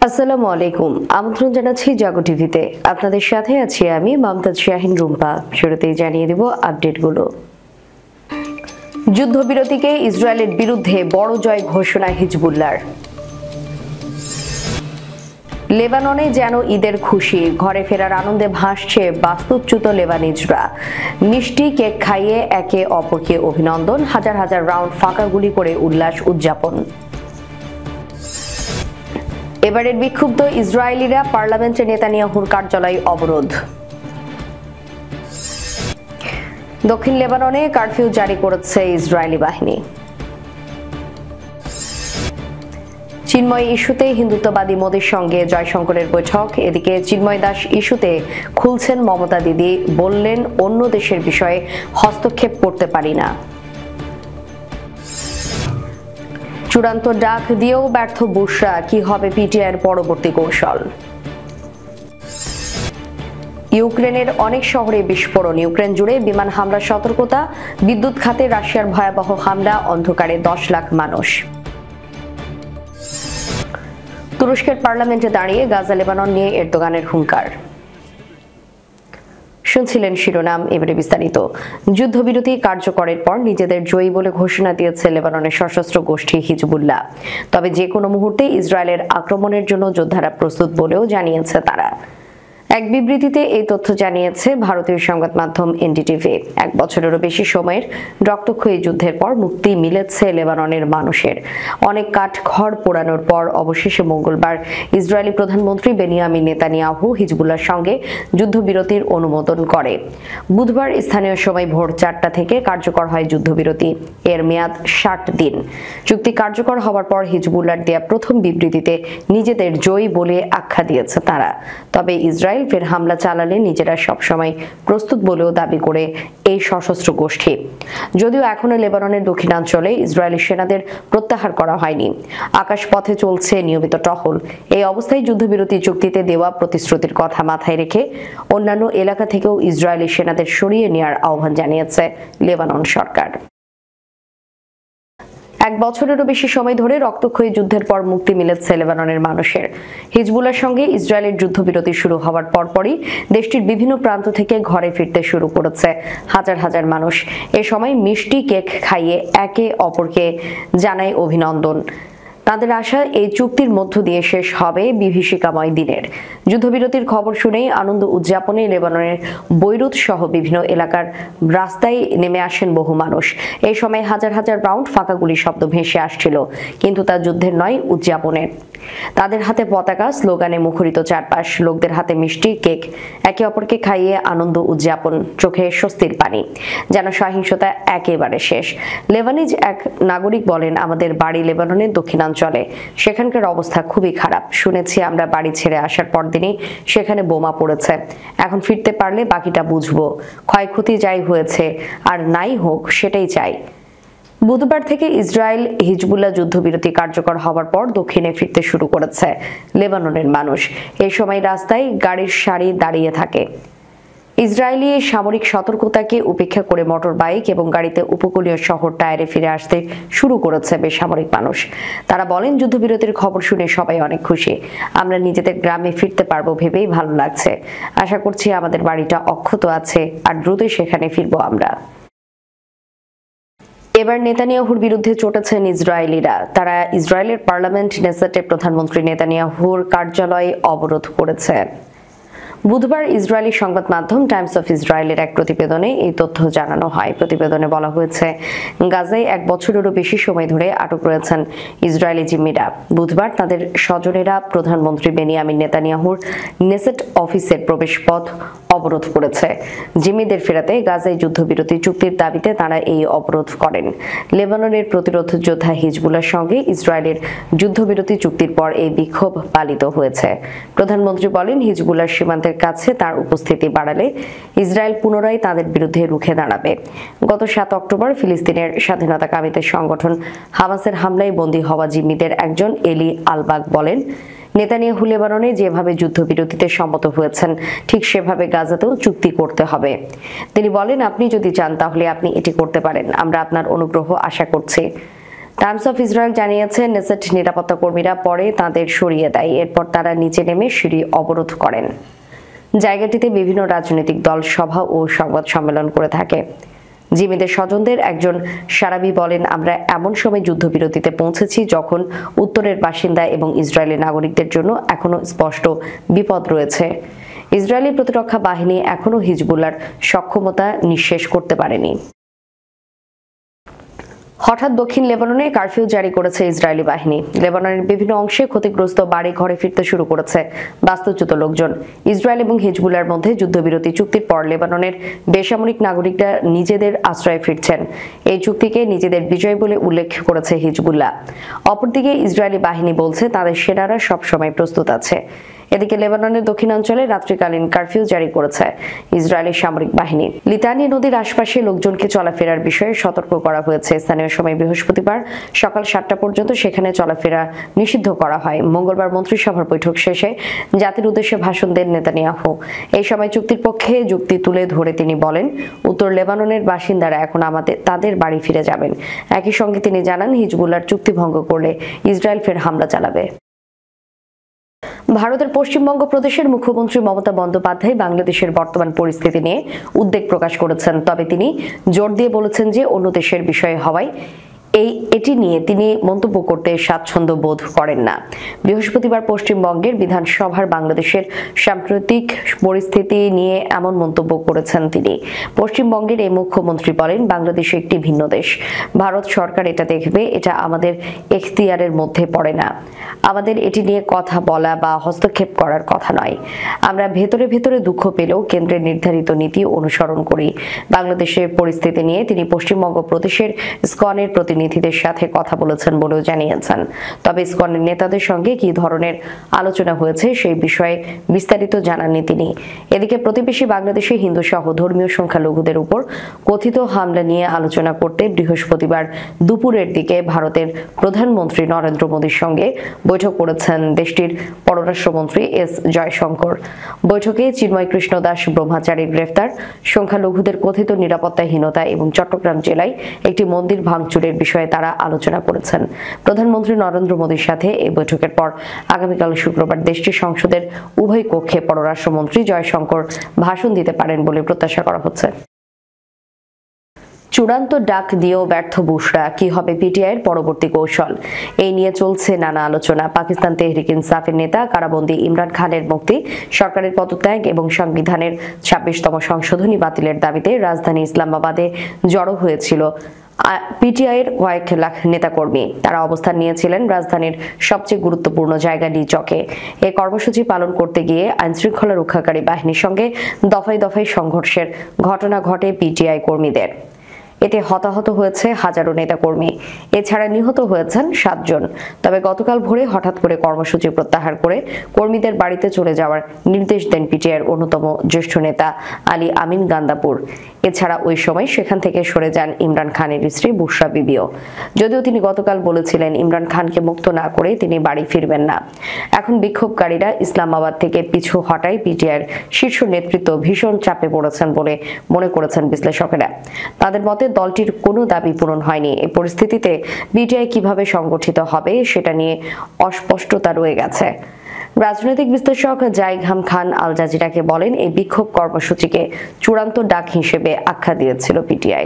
আসসালামু আলাইকুম। আমন্ত্রণ জানাচ্ছি জাগো টিভিতে। আপনাদের সাথে আছি আমি মমতাজ শাহিন রুম্পা। শুরুতেই জানিয়ে দেব আপডেটগুলো। যুদ্ধবিরতিকে ইসরায়েলের বিরুদ্ধে বড় জয় ঘোষণা হিজবুল্লাহর। লেবাননে যেন ঈদের খুশি, ঘরে ফেরার আনন্দে ভাসছে বাস্তুচ্যুত লেবানিজরা। মিষ্টি কেক খাইয়ে একে অপরকে অভিনন্দন, হাজার হাজার রাউন্ড ফাঁকা গুলি করে উল্লাস উদযাপন। এবারের বিক্ষুব্ধ ইসরায়েলিরা পার্লামেন্টে নেতানিয়াহুর কার্যালয় অবরোধ। দক্ষিণ লেবাননে কারফিউ জারি করেছে ইসরায়েলি বাহিনী। চিন্ময় ইস্যুতে হিন্দুত্ববাদী মোদীর সঙ্গে জয়শঙ্করের বৈঠক। এদিকে চিন্ময় দাস ইস্যুতে খুলছেন মমতা দিদি, বললেন অন্য দেশের বিষয়ে হস্তক্ষেপ করতে পারি না। চূড়ান্ত ডাক দিয়েও ব্যর্থ বুশরা, কি হবে পিটিআইয়ের পরবর্তী কৌশল। ইউক্রেনের অনেক শহরে বিস্ফোরণ, ইউক্রেন জুড়ে বিমান হামলার সতর্কতা। বিদ্যুৎ খাতে রাশিয়ার ভয়াবহ হামলা, অন্ধকারে 10 লাখ মানুষ। তুরস্কের পার্লামেন্টে দাঁড়িয়ে গাজা লেবানন নিয়ে এরদোগানের হুঙ্কার। শুনছিলেন শিরোনাম, এবারে বিস্তারিত। যুদ্ধবিরতি কার্যকরের পর নিজেদের জয়ী বলে ঘোষণা দিয়েছে লেবাননের সশস্ত্র গোষ্ঠী হিজবুল্লাহ। তবে যে কোনো মুহূর্তে ইসরায়েলের আক্রমণের জন্য যোদ্ধারা প্রস্তুত বলেও জানিয়েছে তারা। এক বিবৃতিতে এই তথ্য জানিয়েছে ভারতীয় সংবাদ মাধ্যম এনডিটিভি। 1 বছরেরও বেশি সময়ের রক্তক্ষয়ী যুদ্ধের পর মুক্তি মিলেছে লেবাননের মানুষের। অনেক কাঠ খড় পোড়ানোর পর অবশেষে মঙ্গলবার ইসরায়েলি প্রধানমন্ত্রী বেনিয়ামিন নেতানিয়াহু হিজবুল্লাহর সঙ্গে যুদ্ধবিরতির অনুমোদন করে। বুধবার স্থানীয় সময় ভোর 4টা থেকে কার্যকর হয় যুদ্ধবিরতি। এর মেয়াদ 60 দিন। চুক্তি কার্যকর হওয়ার পর হিজবুল্লাহর দেয়া প্রথম বিবৃতিতে নিজেদের জয়ী বলে আখ্যা দিয়েছে তারা। তবে ইসরায়েল ফের হামলা চালালে নিজেরা সবসময় প্রস্তুত বলেও দাবি করে এই সশস্ত্র গোষ্ঠী। যদিও এখনো লেবাননের দক্ষিণাঞ্চলে ইসরায়েলি সেনাদের প্রত্যাহার করা হয়নি। আকাশপথে চলছে নিয়মিত টহল। এই অবস্থায় যুদ্ধবিরতি চুক্তিতে দেওয়া প্রতিশ্রুতির কথা মাথায় রেখে অন্যান্য এলাকা থেকেও ইসরায়েলি সেনাদের সরিয়ে নেওয়ার আহ্বান জানিয়েছে লেবানন সরকার। 1 বছরেরও বেশি সময় ধরে রক্তক্ষয়ী যুদ্ধের পর মুক্তি মিলেছে লেবাননের মানুষের। হিজবুল্লাহর সঙ্গে ইসরায়েলের যুদ্ধবিরতি শুরু হওয়ার পরপরই দেশটির বিভিন্ন প্রান্ত থেকে ঘরে ফিরতে শুরু করেছে হাজার হাজার মানুষ। এ সময় মিষ্টি কেক খাইয়ে একে অপরকে জানায় অভিনন্দন। তাদের আশা এই চুক্তির মধ্য দিয়ে শেষ হবে বিভীষিকাময় দিনের। যুদ্ধবিরতির খবর শুনেই আনন্দ উদযাপনে লেবাননের বৈরুত সহ বিভিন্ন এলাকার রাস্তায় নেমে আসেন বহু মানুষ। এই সময় হাজার হাজার রাউন্ড ফাঁকা গুলির শব্দ ভেসে আসছিল, কিন্তু তা যুদ্ধের নয়, উদযাপনের। তাদের হাতে পতাকা, স্লোগানে মুখরিত চারপাশ, লোকদের হাতে মিষ্টি কেক, একে অপরকে খাইয়ে আনন্দ উদযাপন, চোখে স্বস্তির পানি, যেন সহিংসতা একেবারে শেষ। লেবানিজ এক নাগরিক বলেন, আমাদের বাড়ি লেবাননের দক্ষিণাঞ্চলে, সেখানকার অবস্থা খুবই খারাপ। শুনেছি আমরা বাড়ি ছেড়ে আসার পরদিনই সেখানে বোমা পড়েছে। এখন ফিরতে পারলে বাকিটা বুঝবো। ক্ষয়ক্ষতি যাই হয়েছে আর নাই হোক, সেটাই চাই। বুধবার থেকে ইসরায়েল হিজবুল্লাহ যুদ্ধবিরতি কার্যকর হওয়ার পর দক্ষিণে ফিরতে শুরু করেছে লেবাননের মানুষ। এই সময় রাস্তায় গাড়ির সারি দাঁড়িয়ে থাকে। ইসরায়েলি সামরিক সতর্কতাকে উপেক্ষা করে মোটর বাইক এবং গাড়িতে উপকূলীয় শহর টায়ারে ফিরে আসতে শুরু করেছে বেসামরিক মানুষ। তারা বলেন, যুদ্ধবিরতির খবর শুনে সবাই অনেক খুশি। আমরা নিজেদের গ্রামে ফিরতে পারবো ভেবেই ভালো লাগছে। আশা করছি আমাদের বাড়িটা অক্ষত আছে আর দ্রুতই সেখানে ফিরবো আমরা। এবার নেতানিয়াহুর বিরুদ্ধে চটেছেন ইসরায়েলিরা। তারা ইসরায়েলের পার্লামেন্ট নেসেটে প্রধানমন্ত্রী নেতানিয়াহুর কার্যালয় অবরোধ করেছে। বুধবার ইসরায়েলি সংবাদ মাধ্যম টাইমস অফ ইসরায়েলের এক প্রতিবেদনে এই তথ্য জানানো হয়। প্রতিবেদনে বলা হয়েছে, গাজায় 1 বছরেরও বেশি সময় ধরে আটক রয়েছেন ইসরায়েলি জিম্মিরা। বুধবার তাদের স্বজনেরা প্রধানমন্ত্রী বেনিয়ামিন নেতানিয়াহুর নেসেট অফিসের প্রবেশপথ অবরোধ করেছে। জিম্মিদের ফেরাতে গাজায় যুদ্ধবিরতি চুক্তির দাবিতে তারা এই অবরোধ করেন। লেবাননের প্রতিরোধ যোদ্ধা হিজবুল্লাহর সঙ্গে ইসরায়েলের যুদ্ধবিরতি চুক্তির পর এই বিক্ষোভ পালিত হয়েছে। প্রধানমন্ত্রী বলেন, হিজবুল্লাহর সীমান্তের কাছে তার উপস্থিতি বাড়ালে ইসরায়েল পুনরায় তাদের বিরুদ্ধে রুখে দাঁড়াবে। গত 7 অক্টোবর ফিলিস্তিনের স্বাধীনতাকামীদের সংগঠন হামাসের হামলায় বন্দী হওয়া জিম্মিদের একজন এলি আলবাগ বলেন, নেতানিয়াহু লেবাননে যেভাবে যুদ্ধবিরতিতে সম্মত হয়েছেন ঠিক সেভাবে গাজাতেও চুক্তি করতে হবে। তিনি বলেন, আপনি যদি চান তাহলে আপনি এটি করতে পারেন। আমরা আপনার অনুগ্রহ আশা করছি। টাইমস অফ ইসরায়েল জানিয়েছে, নেসেট নিরাপত্তা কর্মীরা পরে তাদের সরিয়ে দেয়। এরপর তারা নিচে নেমে সিঁড়ি অবরোধ করেন। জায়গাটিতে বিভিন্ন রাজনৈতিক দল সভা ও সংবাদ সম্মেলন করে থাকে। জিমিদের স্বজনদের একজন সারাবি বলেন, আমরা এমন সময় যুদ্ধবিরতিতে পৌঁছেছি যখন উত্তরের বাসিন্দা এবং ইসরায়েলি নাগরিকদের জন্য এখনো স্পষ্ট বিপদ রয়েছে। ইসরায়েলি প্রতিরক্ষা বাহিনী এখনো হিজবুল্লাহর সক্ষমতা নিঃশেষ করতে পারেনি। হঠাৎ দক্ষিণ লেবাননে কারফিউ জারি করেছে ইসরায়েলি বাহিনী। লেবাননের বিভিন্ন অংশে ক্ষতিগ্রস্ত বাড়ি ঘরে ফিরতে শুরু করেছে বাস্তুচ্যুত লোকজন। ইসরায়েল এবং হিজবুল্লাহর মধ্যে যুদ্ধবিরতি চুক্তির পর লেবাননের বেসামরিক নাগরিকরা নিজেদের আশ্রয়ে ফিরছেন। এই চুক্তিকে নিজেদের বিজয় বলে উল্লেখ করেছে হিজবুল্লাহ। অপরদিকে ইসরায়েলি বাহিনী বলছে তাদের সেনারা সবসময় প্রস্তুত আছে। এদিকে লেবাননের দক্ষিণাঞ্চলে রাত্রিকালীন কারফিউ জারি করেছে ইসরায়েলি সামরিক বাহিনী। লিতানি নদীর আশপাশে লোকজনকে চলাফেরার বিষয়ে সতর্ক করা হয়েছে। স্থানীয় সময় বৃহস্পতিবার সকাল 7টা পর্যন্ত সেখানে চলাফেরা নিষিদ্ধ করা হয়। মঙ্গলবার মন্ত্রিসভার বৈঠক শেষে জাতির উদ্দেশ্যে ভাষণ দেন নেতানিয়াহু। এই সময় চুক্তির পক্ষে যুক্তি তুলে ধরে তিনি বলেন, উত্তর লেবাননের বাসিন্দারা এখন তাদের বাড়ি ফিরে যাবেন। একই সঙ্গে তিনি জানান, হিজবুল্লাহর চুক্তি ভঙ্গ করলে ইসরায়েল ফের হামলা চালাবে। ভারতের পশ্চিমবঙ্গ প্রদেশের মুখ্যমন্ত্রী মমতা বন্দ্যোপাধ্যায় বাংলাদেশের বর্তমান পরিস্থিতি নিয়ে উদ্বেগ প্রকাশ করেছেন। তবে তিনি জোর দিয়ে বলেছেন যে অন্য দেশের বিষয় হওয়ায় এটি নিয়ে তিনি মন্তব্য করতে স্বাচ্ছন্দ্য বোধ করেন না। বৃহস্পতিবার পশ্চিমবঙ্গের বিধানসভার বাংলাদেশের সাম্প্রতিক পরিস্থিতি নিয়ে এমন মন্তব্য করেছেন তিনি। পশ্চিমবঙ্গের এই মুখ্যমন্ত্রী বলেন, বাংলাদেশ একটি ভিন্ন দেশ। ভারত সরকার এটা দেখবে, এটা আমাদের এখতিয়ারের মধ্যে পড়ে না। আমাদের এটি নিয়ে কথা বলা বা হস্তক্ষেপ করার কথা নয়। আমরা ভেতরে ভেতরে দুঃখ পেলেও কেন্দ্রের নির্ধারিত নীতি অনুসরণ করি। বাংলাদেশের পরিস্থিতি নিয়ে তিনি পশ্চিমবঙ্গ প্রদেশের ইসকনের প্রতিনিধিদের সাথে কথা বলেছেন বলেও জানিয়েছেন। তবে ইসকনের নেতাদের সঙ্গে কি ধরনের আলোচনা হয়েছে সেই বিষয়ে বিস্তারিত জানাননি তিনি। এদিকে প্রতিবেশী বাংলাদেশে হিন্দু সহ ধর্মীয় সংখ্যালঘুদের উপর কথিত হামলা নিয়ে আলোচনা করতে বৃহস্পতিবার দুপুরের দিকে ভারতের প্রধানমন্ত্রী নরেন্দ্র মোদীর সঙ্গে বৈঠক করেছেন দেশটির পররাষ্ট্রমন্ত্রী এস জয়শঙ্কর। বৈঠকে চিন্ময় কৃষ্ণ দাস ব্রহ্মচারীর গ্রেফতার, সংখ্যালঘুদের কথিত নিরাপত্তাহীনতা এবং চট্টগ্রাম জেলায় একটি মন্দির ভাঙচুরের বিষয়ে তারা আলোচনা করেছেন। প্রধানমন্ত্রী নরেন্দ্র মোদীর সাথে এই বৈঠকের পর আগামীকাল শুক্রবার দেশটির সংসদের উভয় কক্ষে পররাষ্ট্রমন্ত্রী জয়শঙ্কর ভাষণ দিতে পারেন বলে প্রত্যাশা করা হচ্ছে। চূড়ান্ত ডাক দিয়েও ব্যর্থ বুশরা, কি হবে পিটিআইয়ের পরবর্তী কৌশল? এই নিয়ে চলছে নানা আলোচনা। পাকিস্তান তেহরিক ইনসাফের নেতা কারাবন্দী ইমরান খানের মুক্তি, সরকারের পদত্যাগ এবং সংবিধানের 26তম সংশোধনী বাতিলের দাবিতে রাজধানী ইসলামাবাদে জড়ো হয়েছিল পিটিআইয়ের কয়েক লাখ নেতাকর্মী। তারা অবস্থান নিয়েছিলেন রাজধানীর সবচেয়ে গুরুত্বপূর্ণ জায়গা চকে। এই কর্মসূচি পালন করতে গিয়ে আইনশৃঙ্খলা রক্ষাকারী বাহিনীর সঙ্গে দফায় দফায় সংঘর্ষের ঘটনা ঘটে পিটিআই কর্মীদের। এতে হতাহত হয়েছে হাজারো নেতাকর্মী। এছাড়া নিহত হয়েছেন 7 জন। তবে গতকাল ভোরে হঠাৎ করে কর্মসূচি প্রত্যাহার করে কর্মীদের বাড়িতে চলে যাওয়ার নির্দেশ দেন পিটিআইয়ের অন্যতম জ্যেষ্ঠ নেতা আলী আমিন গান্দাপুর। এছাড়া ওই সময় সেখান থেকে সরে যান ইমরান খানের স্ত্রী বুশরা বিবিও। যদিও তিনি গতকাল বলেছিলেন ইমরান খানকে মুক্ত না করে তিনি বাড়ি ফিরবেন না। এখন বিক্ষোভকারীরা ইসলামাবাদ থেকে পিছু হটায় পিটিআইয়ের শীর্ষ নেতৃত্ব ভীষণ চাপে পড়েছেন বলে মনে করেছেন বিশ্লেষকেরা। তাদের মতে দলটির কোনো দাবি পূরণ হয়নি। এই পরিস্থিতিতে পিটিআই কিভাবে সংগঠিত হবে সেটা নিয়ে অস্পষ্টতা রয়ে গেছে। রাজনৈতিক বিশ্লেষক জাইঘাম খান আল জাজিরাকে বলেন, এই বিক্ষোভ কর্মসূচিকে চূড়ান্ত ডাক হিসেবে আখ্যা দিয়েছিল পিটিআই।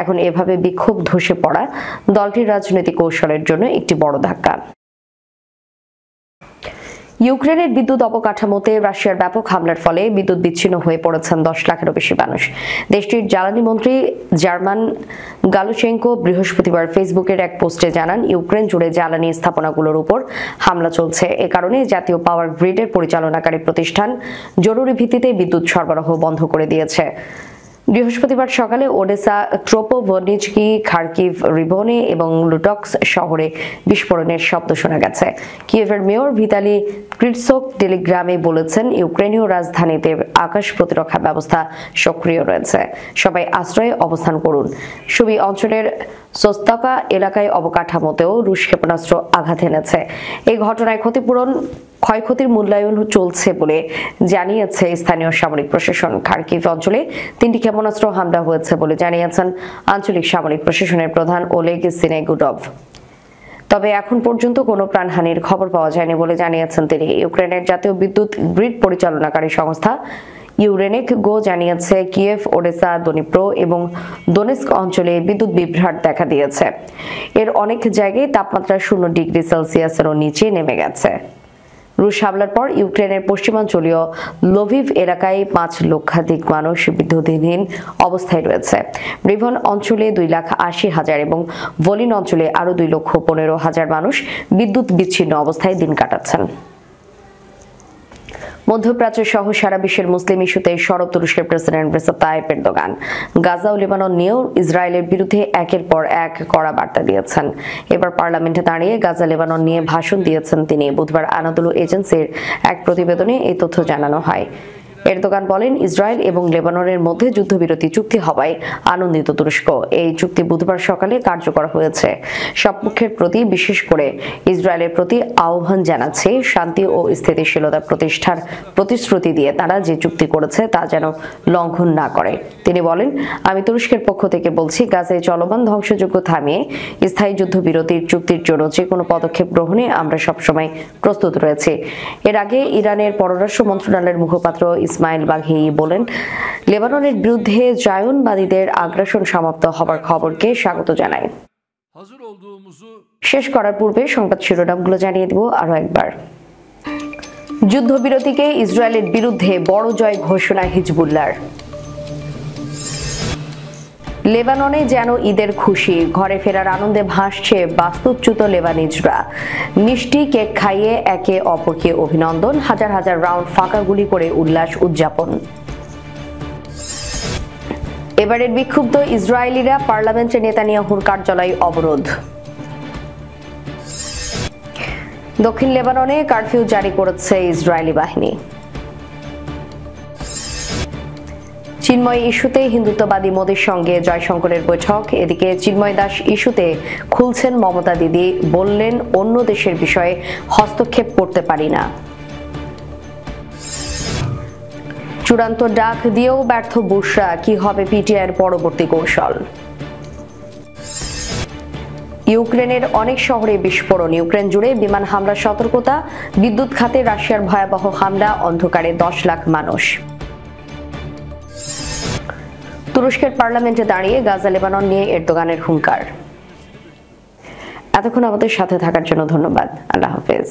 এখন এভাবে বিক্ষোভ ধসে পড়া দলটির রাজনৈতিক কৌশলের জন্য একটি বড় ধাক্কা। ইউক্রেনের বিদ্যুৎ অবকাঠামোতে রাশিয়ার ব্যাপক হামলার ফলে বিদ্যুৎ বিচ্ছিন্ন হয়ে পড়েছেন 10 লাখেরও বেশি মানুষ। দেশটির জ্বালানি মন্ত্রী জার্মান গালুচেঙ্কো বৃহস্পতিবার ফেসবুকের এক পোস্টে জানান, ইউক্রেন জুড়ে জ্বালানি স্থাপনাগুলোর উপর হামলা চলছে। এ কারণে জাতীয় পাওয়ার গ্রিডের পরিচালনাকারী প্রতিষ্ঠান জরুরি ভিত্তিতে বিদ্যুৎ সরবরাহ বন্ধ করে দিয়েছে। বৃহস্পতিবার সকালে ওডেসা, ক্রোপোভনিচকি, খার্কিভ, রিভনে এবং লুটক্স শহরে বিস্ফোরণের শব্দ শোনা গেছে। কিয়েভের মেয়র ভিতালি ক্লিটসক টেলিগ্রামে বলেছেন, ইউক্রেনীয় রাজধানীতে আকাশ প্রতিরক্ষা ব্যবস্থা সক্রিয় রয়েছে। সবাই আশ্রয়ে অবস্থান করুন। সুবি অঞ্চলের সোস্তাকা এলাকায় অবকাঠামোতেও রুশ ক্ষেপণাস্ত্র আঘাত এনেছে। এই ঘটনায় ক্ষয়ক্ষতির মূল্যায়ন চলছে বলে জানিয়েছে স্থানীয় সামরিক প্রশাসন। খার্কিভ অঞ্চলে 3টি ক্ষেপণাস্ত্র হামলা হয়েছে বলে জানিয়েছেন আঞ্চলিক সামরিক প্রশাসনের প্রধান ওলেগ সিনেগুডভ। তবে এখন পর্যন্ত কোনো প্রাণহানির খবর পাওয়া যায়নি বলে জানিয়েছেন তিনি। ইউক্রেনের জাতীয় বিদ্যুৎ গ্রিড পরিচালনাকারী সংস্থা ইউরেনেকগো জানিয়েছে, কিয়েভ, ওডেসা, দনিপ্রো এবং দোনেস্ক অঞ্চলে বিদ্যুৎ বিভ্রাট দেখা দিয়েছে। এর অনেক জায়গায় তাপমাত্রা 0 ডিগ্রি সেলসিয়াসেরও নিচে নেমে গেছে। রুশ হামলার পর ইউক্রেনের পশ্চিমাঞ্চলীয় লভিভ এলাকায় 5 লক্ষাধিক মানুষ বিদ্যুৎহীন অবস্থায় রয়েছে। ব্রিভন অঞ্চলে 2,80,000 এবং ভলিন অঞ্চলে আরও 2,15,000 মানুষ বিদ্যুৎ বিচ্ছিন্ন অবস্থায় দিন কাটাচ্ছেন। মধ্যপ্রাচ্য সহ সারা বিশ্বের মুসলিম ইস্যুতে সরব তুরস্কের president Recep Tayyip Erdogan Gaza ও লেবানন নিয়েও ইসরায়েলের বিরুদ্ধে একের পর এক কড়া বার্তা দিয়েছেন। এবার পার্লামেন্টে দাঁড়িয়ে গাজা লেবানন নিয়ে ভাষণ দিয়েছেন তিনি। বুধবার আনাদোলু এজেন্সির এক প্রতিবেদনে এই তথ্য জানানো হয়। এরদোগান বলেন, ইসরায়েল এবং লেবাননের মধ্যে যুদ্ধবিরতি চুক্তি হওয়ায় আনন্দিত তুরস্ক। এই চুক্তি বুধবার সকালে কার্যকর হয়েছে। সব পক্ষের প্রতি, বিশেষ করে ইসরায়েলের প্রতি আহ্বান জানাচ্ছে, শান্তি ও স্থিতিশীলতা প্রতিষ্ঠার প্রতিশ্রুতি দিয়ে তারা যে চুক্তি করেছে তা যেন লঙ্ঘন না করে। তিনি বলেন, আমি তুরস্কের পক্ষ থেকে বলছি, গাজায় চলমান ধ্বংসযজ্ঞ থামিয়ে স্থায়ী যুদ্ধবিরতির চুক্তির জন্য যে কোনো পদক্ষেপ গ্রহণে আমরা সবসময় প্রস্তুত রয়েছি। এর আগে ইরানের পররাষ্ট্র মন্ত্রণালয়ের মুখপাত্র ইসমাইল বাঘেই বলেন, লেবাননের বিরুদ্ধে জায়নবাদীদের আগ্রাসন সমাপ্ত হবার খবরকে স্বাগত জানায়। শেষ করার পূর্বে সংবাদ শিরোনামগুলো জানিয়ে দেব আরো একবার। যুদ্ধবিরতিকে ইসরায়েলের বিরুদ্ধে বড় জয় ঘোষণা হিজবুল্লাহর। লেবাননে যেন ঈদের খুশি, ঘরে ফেরার আনন্দে ভাসছে বাস্তুচ্যুত লেবানিজরা। মিষ্টি কেক খাইয়ে একে অপরকে অভিনন্দন, হাজার হাজার রাউন্ড ফাঁকা গুলি করে উল্লাস উদযাপন। এবারের বিক্ষুব্ধ ইসরায়েলিরা পার্লামেন্টে নেতানিয়াহুর কার্যালয় অবরোধ। দক্ষিণ লেবাননে কারফিউ জারি করেছে ইসরায়েলি বাহিনী। চিন্ময় ইস্যুতে হিন্দুত্ববাদী মোদীর সঙ্গে জয়শঙ্করের বৈঠক। এদিকে চিন্ময় দাস ইস্যুতে খুলছেন মমতা দিদি, বললেন, অন্য দেশের বিষয়ে হস্তক্ষেপ করতে পারি না। চূড়ান্ত ডাক দিয়েও ব্যর্থ বুশরা, কি হবে পিটিআইয়ের পরবর্তী কৌশল। ইউক্রেনের অনেক শহরে বিস্ফোরণ, ইউক্রেন জুড়ে বিমান হামলার সতর্কতা। বিদ্যুৎ খাতে রাশিয়ার ভয়াবহ হামলা, অন্ধকারে 10 লাখ মানুষ। তুরস্কের পার্লামেন্টে দাঁড়িয়ে গাজা লেবানন নিয়ে এরদোগানের হুঙ্কার। এতক্ষণ আমাদের সাথে থাকার জন্য ধন্যবাদ। আল্লাহ হাফেজ।